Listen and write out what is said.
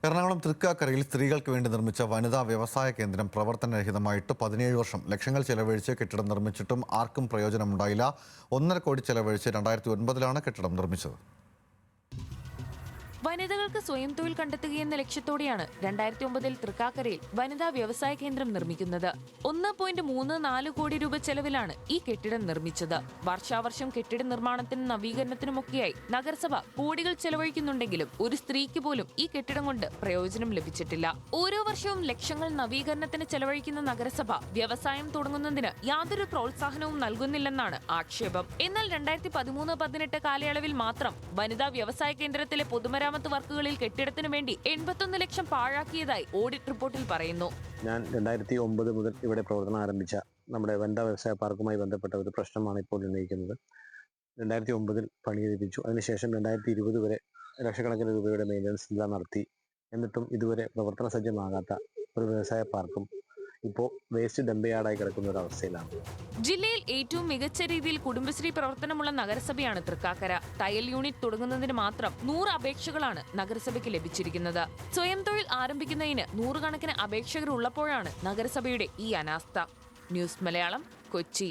എറണാകുളം തൃക്കാക്കരയിൽ സ്ത്രീകൾക്ക് വേണ്ടി നിർമ്മിച്ച വനിതാ വ്യവസായ കേന്ദ്രം പ്രവർത്തനരഹിതമായിട്ട് 17 വർഷം ലക്ഷങ്ങൾ ചെലവഴിച്ച് കെട്ടിടം നിർമ്മിച്ചിട്ടും ആർക്കും പ്രയോജനമുണ്ടായില്ല. 1.5 കോടി ചെലവഴിച്ച് 2009 കെട്ടിടം നിർമ്മിച്ചത്. വനിതകൾക്ക് സ്വയം തൊഴിൽ കണ്ടെത്തുകയെന്ന ലക്ഷ്യത്തോടെയാണ് 2009 തൃക്കാക്കരയിൽ വനിതാ വ്യവസായ കേന്ദ്രം നിർമ്മിക്കുന്നത്. 1.34 കോടി രൂപ ചെലവിലാണ് ഈ കെട്ടിടം നിർമ്മിച്ചത്. വർഷാവർഷം കെട്ടിട നിർമ്മാണത്തിനും നവീകരണത്തിനുമൊക്കെയായി നഗരസഭ കോടികൾ ചെലവഴിക്കുന്നുണ്ടെങ്കിലും ഒരു സ്ത്രീക്ക് പോലും ഈ കെട്ടിടം കൊണ്ട് പ്രയോജനം ലഭിച്ചിട്ടില്ല. ഓരോ വർഷവും ലക്ഷങ്ങൾ നവീകരണത്തിന് ചെലവഴിക്കുന്ന നഗരസഭ വ്യവസായം തുടങ്ങുന്നതിന് യാതൊരു പ്രോത്സാഹനവും നൽകുന്നില്ലെന്നാണ് ആക്ഷേപം. എന്നാൽ 2013-18 കാലയളവിൽ മാത്രം വനിതാ വ്യവസായ കേന്ദ്രത്തിലെ പൊതുമരാമത്ത് വർക്കുകളിൽ കെട്ടിടത്തിനു വേണ്ടി 81 ലക്ഷം പാഴാക്കിയതായി ഓഡിറ്റ് റിപ്പോർട്ടിൽ പറയുന്നു. ഞാൻ 2009 മുതൽ ഇവിടെ പ്രവർത്തനം ആരംഭിച്ച നമ്മുടെ വനിതാ വ്യവസായ പാർക്കുമായി ബന്ധപ്പെട്ട ഒരു പ്രശ്നമാണ് ഇപ്പോൾ ഉന്നയിക്കുന്നത്. 2009 പണിയെടുപ്പിച്ചു. അതിനുശേഷം 2020 വരെ ലക്ഷക്കണക്കിന് രൂപയുടെ മെയിൻ്റനൻസ് എല്ലാം നടത്തി. എന്നിട്ടും ഇതുവരെ പ്രവർത്തന സജ്ജമാകാത്ത ഒരു വ്യവസായ പാർക്കും ഇപ്പോൾ വേസ്റ്റ് ഡംപയാർഡായി കിടക്കുന്ന ഒരു അവസ്ഥയിലാണ്. ജില്ലയിൽ ഏറ്റവും മികച്ച രീതിയിൽ കുടുംബശ്രീ പ്രവർത്തനമുള്ള നഗരസഭയാണ് തൃക്കാക്കര. തയ്യൽ യൂണിറ്റ് തുടങ്ങുന്നതിന് മാത്രം 100 അപേക്ഷകളാണ് നഗരസഭയ്ക്ക് ലഭിച്ചിരിക്കുന്നത്. സ്വയം തൊഴിൽ ആരംഭിക്കുന്നതിന് 100 കണക്കിന് അപേക്ഷകർ ഉള്ളപ്പോഴാണ് നഗരസഭയുടെ ഈ അനാസ്ഥ. ന്യൂസ് മലയാളം, കൊച്ചി.